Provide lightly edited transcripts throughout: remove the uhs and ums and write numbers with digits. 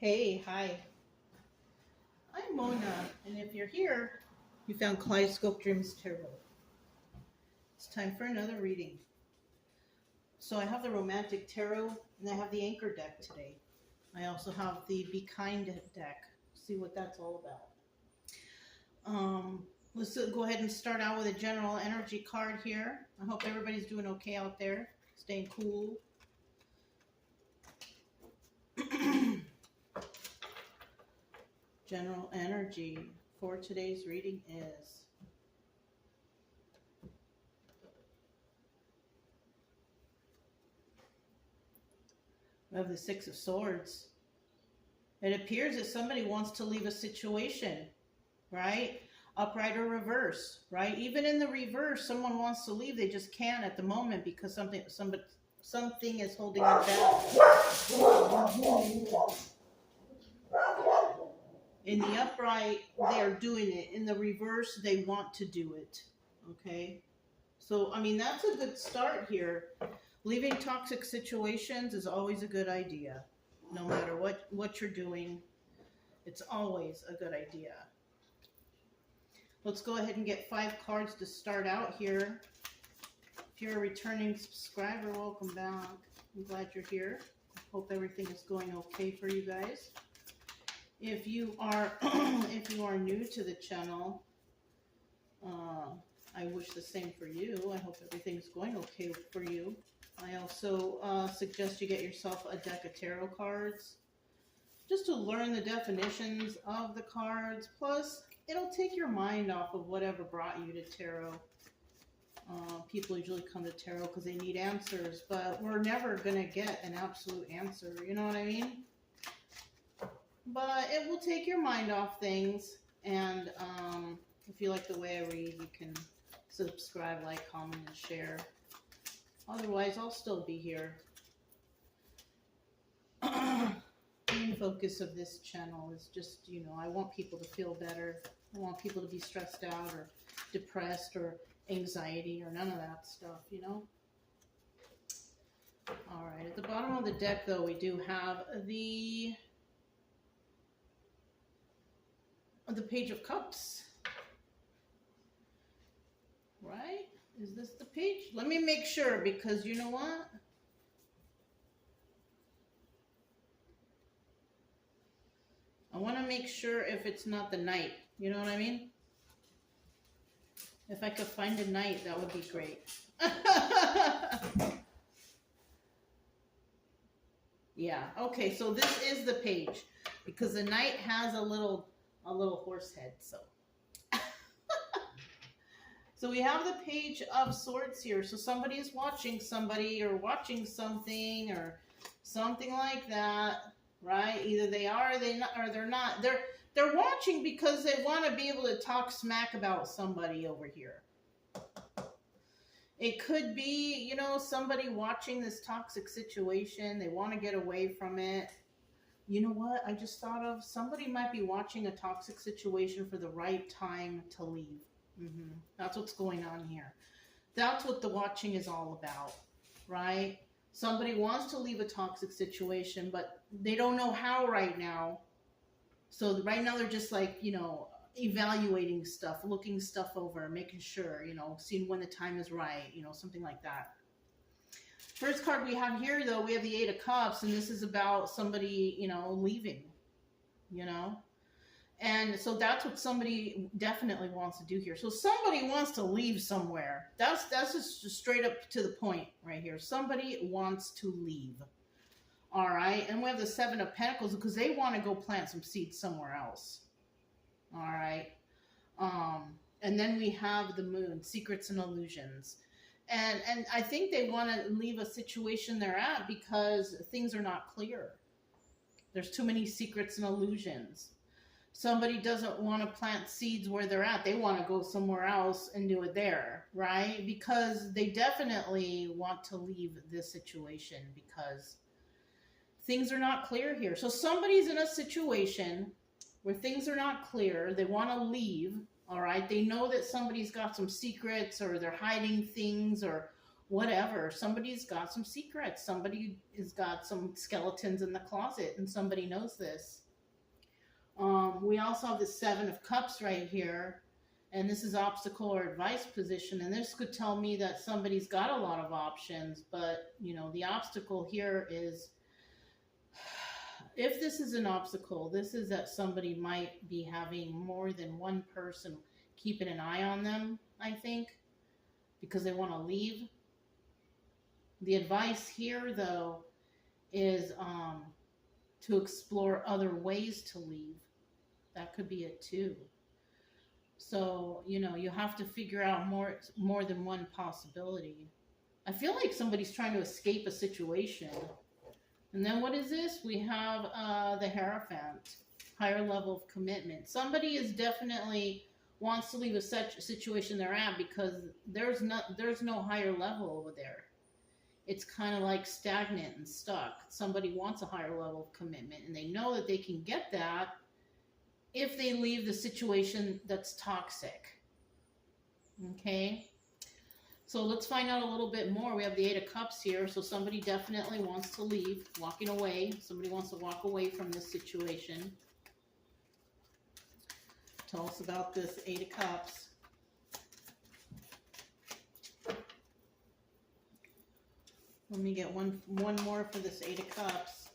Hey, hi. I'm Mona, and if you're here, you found Kaleidoscope Dreams Tarot. It's time for another reading. So I have the Romantic Tarot, and I have the Anchor deck today. I also have the Be Kind deck. See what that's all about. Let's go ahead and start out with a general energy card here. I hope everybody's doing okay out there, staying cool. General energy for today's reading is we have the Six of Swords. It appears that somebody wants to leave a situation, right? Upright or reverse, right? Even in the reverse, someone wants to leave. They just can't at the moment because something is holding them back. In the upright, they're doing it. In the reverse, they want to do it. Okay? So, I mean, that's a good start here. Leaving toxic situations is always a good idea. No matter what you're doing, it's always a good idea. Let's go ahead and get 5 cards to start out here. If you're a returning subscriber, welcome back. I'm glad you're here. Hope everything is going okay for you guys. If you are new to the channel, I wish the same for you. I hope everything's going okay for you. I also suggest you get yourself a deck of tarot cards just to learn the definitions of the cards. Plus, it'll take your mind off of whatever brought you to tarot. People usually come to tarot because they need answers, but we're never going to get an absolute answer. You know what I mean? But it will take your mind off things. And if you like the way I read, you can subscribe, like, comment, and share. Otherwise, I'll still be here. The main focus of this channel is just, I want people to feel better. I want people to be stressed out or depressed or anxiety or none of that stuff, All right, at the bottom of the deck, though, we do have the Page of Cups. Right? Is this the page? Let me make sure, because you know what? I want to make sure if it's not the Knight. You know what I mean? If I could find a Knight, that would be great. Yeah. Okay, so this is the page, because the Knight has a little horse head, so. So we have the Page of Swords here. So somebody is watching somebody or watching something or something like that, right? Either they are, or they're not. They're watching because they want to be able to talk smack about somebody over here. It could be, somebody watching this toxic situation. They want to get away from it. You know what? I just thought of somebody might be watching a toxic situation for the right time to leave. That's what's going on here. That's what the watching is all about, right? Somebody wants to leave a toxic situation, but they don't know how right now. So right now they're just like, evaluating stuff, looking stuff over, making sure, seeing when the time is right, something like that. First card we have here, though, we have the Eight of Cups, and this is about somebody, leaving, And so that's what somebody definitely wants to do here. So somebody wants to leave somewhere. That's just straight up to the point right here. Somebody wants to leave. All right. And we have the Seven of Pentacles because they want to go plant some seeds somewhere else. All right. And then we have the Moon, Secrets and Illusions. And I think they want to leave a situation they're at because things are not clear. There's too many secrets and illusions. Somebody doesn't want to plant seeds where they're at. They want to go somewhere else and do it there, right? Because they definitely want to leave this situation because things are not clear here. So somebody's in a situation where things are not clear. They want to leave, all right? They know that somebody's got some secrets or they're hiding things or whatever. Somebody's got some secrets. Somebody has got some skeletons in the closet, and somebody knows this. We also have the Seven of Cups right here, and this is obstacle or advice position, and this could tell me that somebody's got a lot of options, but you know, the obstacle here is, if this is an obstacle, this is that somebody might be having more than one person keeping an eye on them, I think, because they want to leave. The advice here, though, is to explore other ways to leave. That could be it too. So, you know, you have to figure out more than one possibility. I feel like somebody's trying to escape a situation. And then what is this? We have the Hierophant, higher level of commitment. Somebody is definitely wants to leave a situation they're at because there's no higher level over there. It's kind of like stagnant and stuck. Somebody wants a higher level of commitment, and they know that they can get that if they leave the situation that's toxic. Okay? So let's find out a little bit more. We have the Eight of Cups here. So somebody definitely wants to leave, walking away. Somebody wants to walk away from this situation. Tell us about this Eight of Cups. Let me get one more for this Eight of Cups.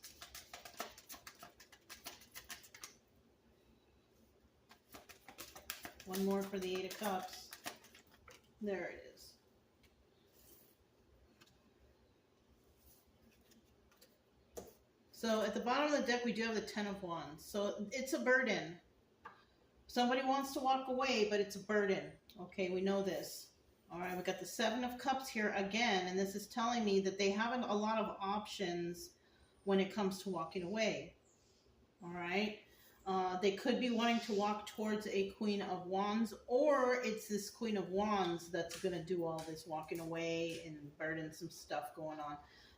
One more for the Eight of Cups. There it is. So at the bottom of the deck, we do have the Ten of Wands. So it's a burden. Somebody wants to walk away, but it's a burden. Okay, we know this. All right, we got the Seven of Cups here again, and this is telling me that they have a lot of options when it comes to walking away. All right. They could be wanting to walk towards a Queen of Wands, or it's this Queen of Wands that's going to do all this walking away and burdensome stuff going on.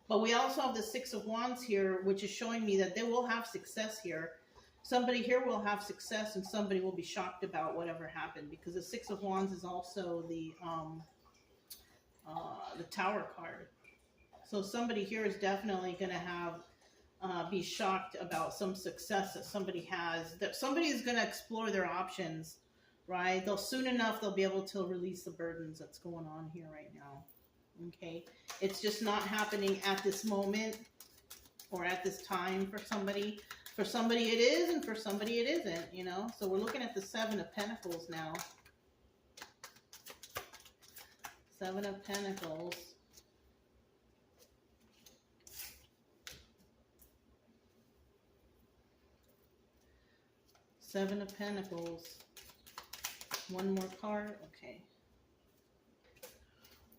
But we also have the Six of Wands here, which is showing me that they will have success here. Somebody here will have success, and somebody will be shocked about whatever happened, because the Six of Wands is also the Tower card. So somebody here is definitely going to have be shocked about some success that somebody has. That somebody is going to explore their options, right? Soon enough they'll be able to release the burdens that's going on here right now. Okay, it's just not happening at this moment or at this time for somebody. For somebody it is, and for somebody it isn't, you know. So we're looking at the Seven of Pentacles now. Seven of Pentacles. Seven of Pentacles. One more card. Okay.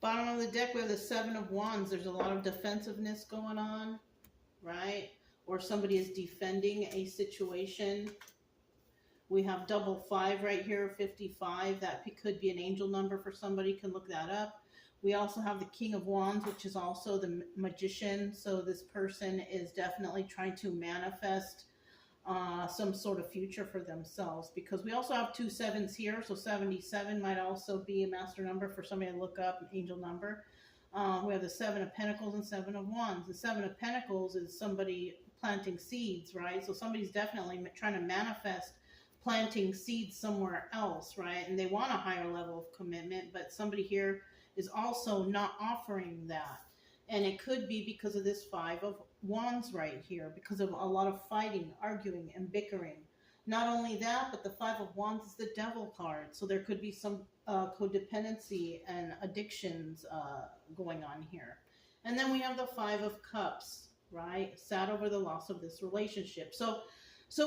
Bottom of the deck, we have the Seven of Wands. There's a lot of defensiveness going on, right? Or somebody is defending a situation. We have double five right here, 55. That could be an angel number for somebody. You can look that up. We also have the King of Wands, which is also the Magician. So this person is definitely trying to manifest some sort of future for themselves, because we also have two sevens here. So 77 might also be a master number for somebody to look up, an angel number. We have the Seven of Pentacles and Seven of Wands. The Seven of Pentacles is somebody planting seeds, right? So somebody's definitely trying to manifest planting seeds somewhere else, right? And they want a higher level of commitment, but somebody here is also not offering that. And it could be because of this Five of Wands right here, because of a lot of fighting, arguing, and bickering. Not only that, but the Five of Wands is the Devil card. So there could be some codependency and addictions going on here. And then we have the Five of Cups, right? Sad over the loss of this relationship. So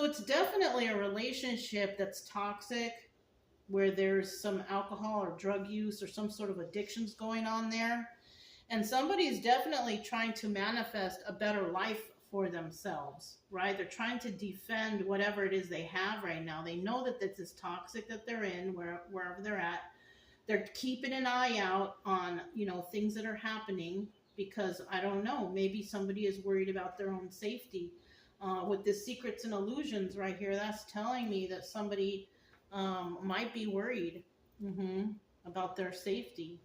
it's definitely a relationship that's toxic, where there's some alcohol or drug use or some sort of addictions going on there. And somebody is definitely trying to manifest a better life for themselves, right? They're trying to defend whatever it is they have right now. They know that this is toxic that they're in, wherever they're at. They're keeping an eye out on, you know, things that are happening, because I don't know, maybe somebody is worried about their own safety. With the Secrets and Illusions right here, that's telling me that somebody might be worried about their safety.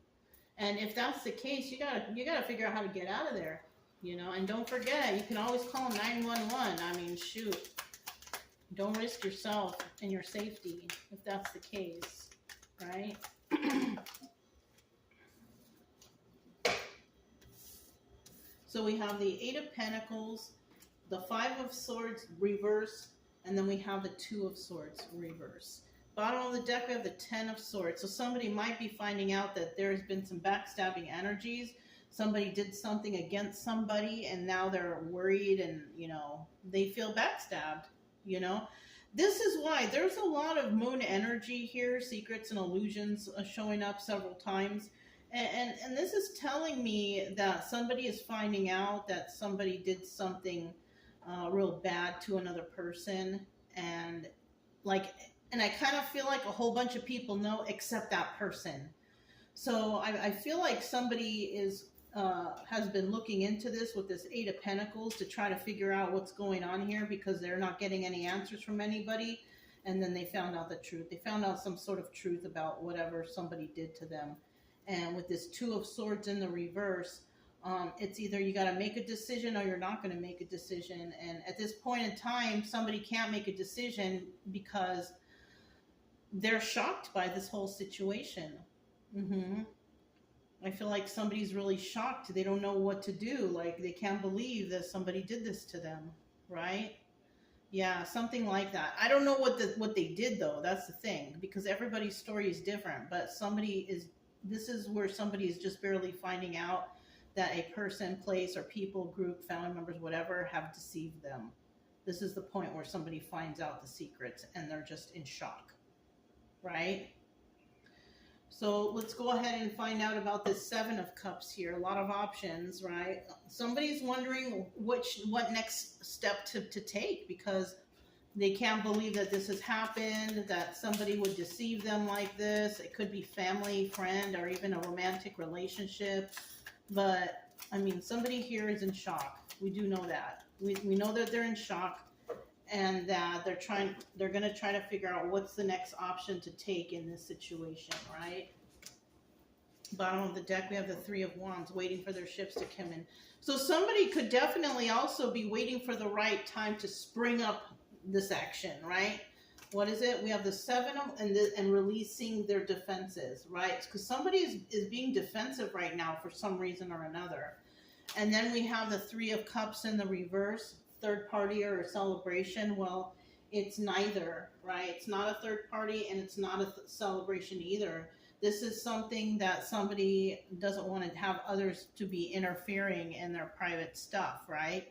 And if that's the case, you gotta figure out how to get out of there, you know. And don't forget, you can always call 911. I mean, shoot, don't risk yourself and your safety if that's the case, right? So we have the Eight of Pentacles, the Five of Swords reverse, and then we have the Two of Swords reverse. Bottom of the deck, we have the Ten of Swords. So somebody might be finding out that there's been some backstabbing energies. Somebody did something against somebody, and now they're worried, and, you know, they feel backstabbed, you know. This is why there's a lot of moon energy here, secrets and illusions showing up several times. And this is telling me that somebody is finding out that somebody did something real bad to another person. And I kind of feel like a whole bunch of people know except that person. So I feel like somebody has been looking into this with this Eight of Pentacles to try to figure out what's going on here, because they're not getting any answers from anybody. And then they found out the truth. They found out some sort of truth about whatever somebody did to them. And with this Two of Swords in the reverse, it's either you got to make a decision or you're not going to make a decision. And at this point in time, somebody can't make a decision because they're shocked by this whole situation. I feel like somebody's really shocked. They don't know what to do. Like, they can't believe that somebody did this to them, right? Yeah, something like that. I don't know what they did, though. That's the thing, because everybody's story is different. But this is where somebody is just barely finding out that a person, place, or people, group, family members, whatever, have deceived them. This is the point where somebody finds out the secrets and they're just in shock, right? So let's go ahead and find out about this Seven of Cups here. A lot of options, right? Somebody's wondering what next step to take, because they can't believe that this has happened, that somebody would deceive them like this. It could be family, friend, or even a romantic relationship. But, I mean, somebody here is in shock. We do know that. We know that they're in shock, and that they're going to try to figure out what's the next option to take in this situation, right? Bottom of the deck, we have the Three of Wands, waiting for their ships to come in. So somebody could definitely also be waiting for the right time to spring up this action, right? What is it? We have the Seven and releasing their defenses, right? Because somebody is being defensive right now for some reason or another. And then we have the Three of Cups in the reverse, third party or a celebration. Well, it's neither, right? It's not a third party and it's not a celebration either. This is something that somebody doesn't want to have others to be interfering in their private stuff, right?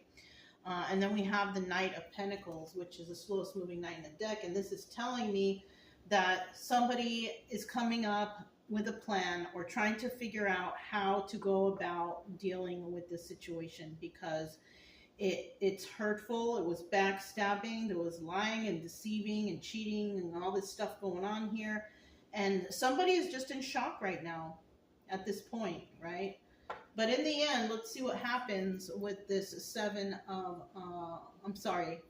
And then we have the Knight of Pentacles, which is the slowest moving knight in the deck. And this is telling me that somebody is coming up with a plan or trying to figure out how to go about dealing with this situation, because it's hurtful. It was backstabbing. There was lying and deceiving and cheating and all this stuff going on here. And somebody is just in shock right now at this point, right? But in the end, let's see what happens with this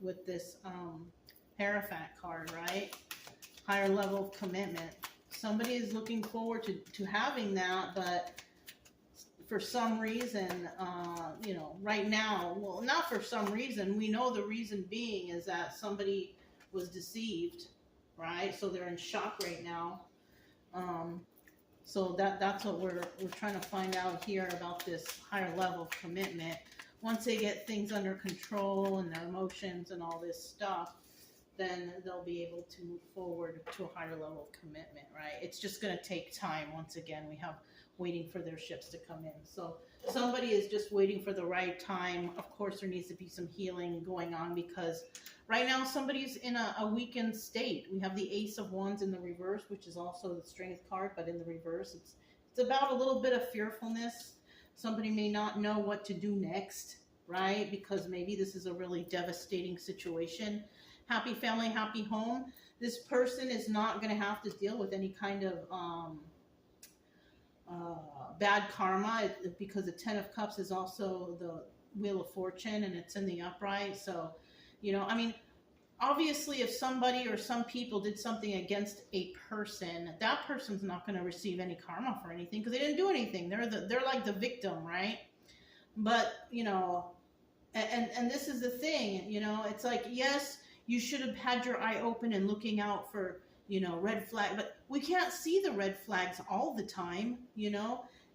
with this Hierophant card, right? Higher level of commitment. Somebody is looking forward to having that, but for some reason, right now, well, not for some reason, we know the reason being is that somebody was deceived, right? So they're in shock right now. So that's what we're trying to find out here about this higher level of commitment. Once they get things under control and their emotions and all this stuff, then they'll be able to move forward to a higher level of commitment, right? It's just going to take time. Once again, we have waiting for their ships to come in. So somebody is just waiting for the right time. Of course, there needs to be some healing going on, because right now somebody's in a weakened state. We have the Ace of Wands in the reverse, which is also the Strength card, but in the reverse, it's about a little bit of fearfulness. Somebody may not know what to do next, right? Because maybe this is a really devastating situation. Happy family, happy home. This person is not going to have to deal with any kind of bad karma, because the Ten of Cups is also the Wheel of Fortune and it's in the upright. So, I mean, obviously if somebody or some people did something against a person, that person's not going to receive any karma for anything because they didn't do anything. They're like the victim, right? But and this is the thing, it's like, yes, you should have had your eye open and looking out for, red flag, but we can't see the red flags all the time,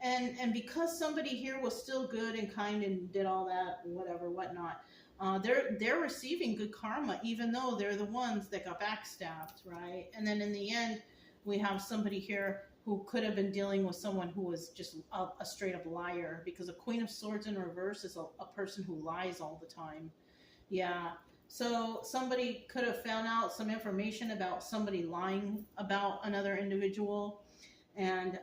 and because somebody here was still good and kind and did all that, whatever, whatnot, they're receiving good karma, even though they're the ones that got backstabbed, right? And then in the end, we have somebody here who could have been dealing with someone who was just a straight up liar, because a Queen of Swords in reverse is a person who lies all the time. Yeah. So somebody could have found out some information about somebody lying about another individual, and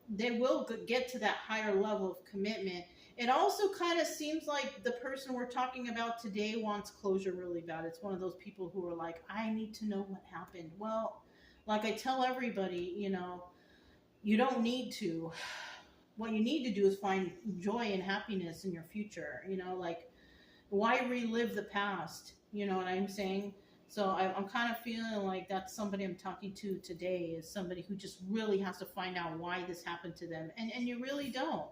they will get to that higher level of commitment. It also kind of seems like the person we're talking about today wants closure really bad. It's one of those people who are like, I need to know what happened. Well, like I tell everybody, you don't need to. What you need to do is find joy and happiness in your future. Like, why relive the past? You know what I'm saying? So I'm kind of feeling like that's somebody I'm talking to today, is somebody who just really has to find out why this happened to them. And you really don't.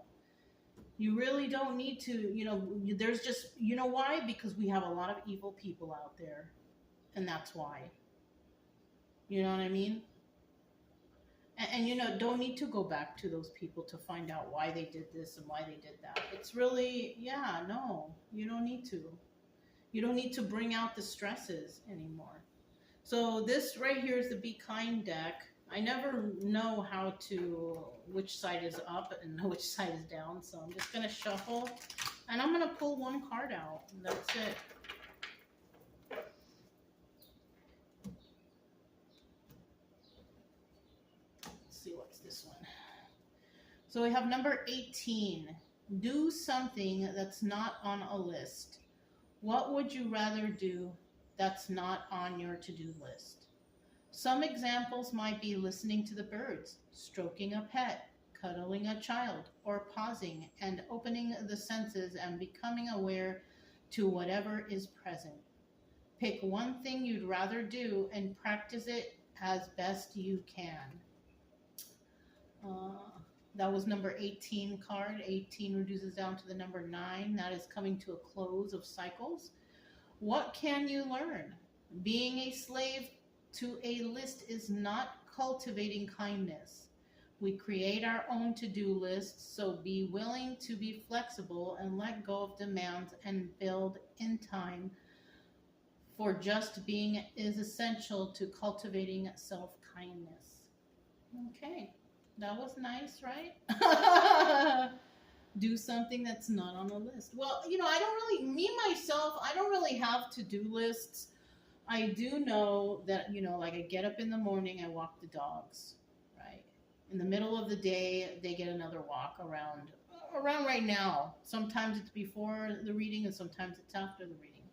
You really don't need to, there's just, why? Because we have a lot of evil people out there. And that's why. You know what I mean? And don't need to go back to those people to find out why they did this and why they did that. It's really, no, you don't need to. You don't need to bring out the stresses anymore. So this right here is the Be Kind deck. I never know which side is up and which side is down. So I'm just going to shuffle and I'm going to pull one card out. And that's it. What's this one? So we have number 18. Do something that's not on a list. What would you rather do that's not on your to-do list? Some examples might be listening to the birds, stroking a pet, cuddling a child, or pausing and opening the senses and becoming aware to whatever is present. Pick one thing you'd rather do and practice it as best you can. That was number 18 card. 18 reduces down to the number 9. That is coming to a close of cycles. What can you learn? Being a slave to a list is not cultivating kindness. We create our own to-do lists, so be willing to be flexible and let go of demands and build in time, for just being is essential to cultivating self-kindness. Okay. That was nice, right? Do something that's not on the list. Well, I don't really have to-do lists. I do know that, like I get up in the morning, I walk the dogs, right? In the middle of the day, they get another walk around right now. Sometimes it's before the reading and sometimes it's after the reading.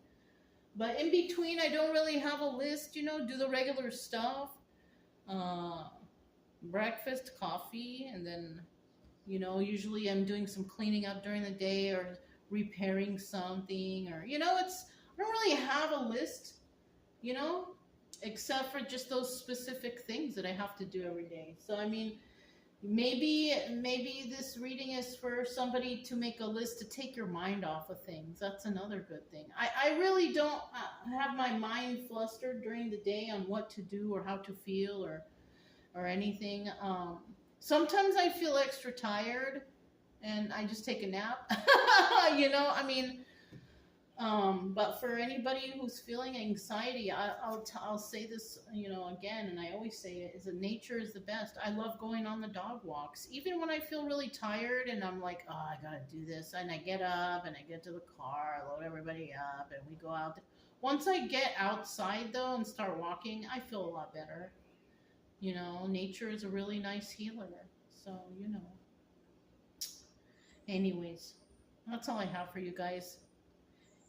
But in between, I don't really have a list, do the regular stuff. Breakfast, coffee, and then, usually I'm doing some cleaning up during the day or repairing something, or, I don't really have a list, except for just those specific things that I have to do every day. So, maybe this reading is for somebody to make a list to take your mind off of things. That's another good thing. I really don't have my mind flustered during the day on what to do or how to feel or anything. Sometimes I feel extra tired and I just take a nap. But for anybody who's feeling anxiety, I'll say this, again, and I always say it, is that nature is the best. I love going on the dog walks. Even when I feel really tired and I'm like, oh, I gotta do this, and I get up and I get to the car, I load everybody up and we go out. Once I get outside though and start walking, I feel a lot better. Nature is a really nice healer. So, Anyways, that's all I have for you guys.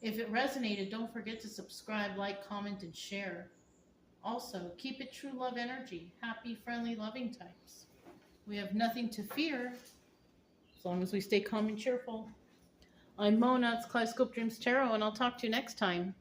If it resonated, don't forget to subscribe, like, comment, and share. Also, keep it true love energy. Happy, friendly, loving times. We have nothing to fear as long as we stay calm and cheerful. I'm Mona, it's Kaleidoscope Dreams Tarot, and I'll talk to you next time.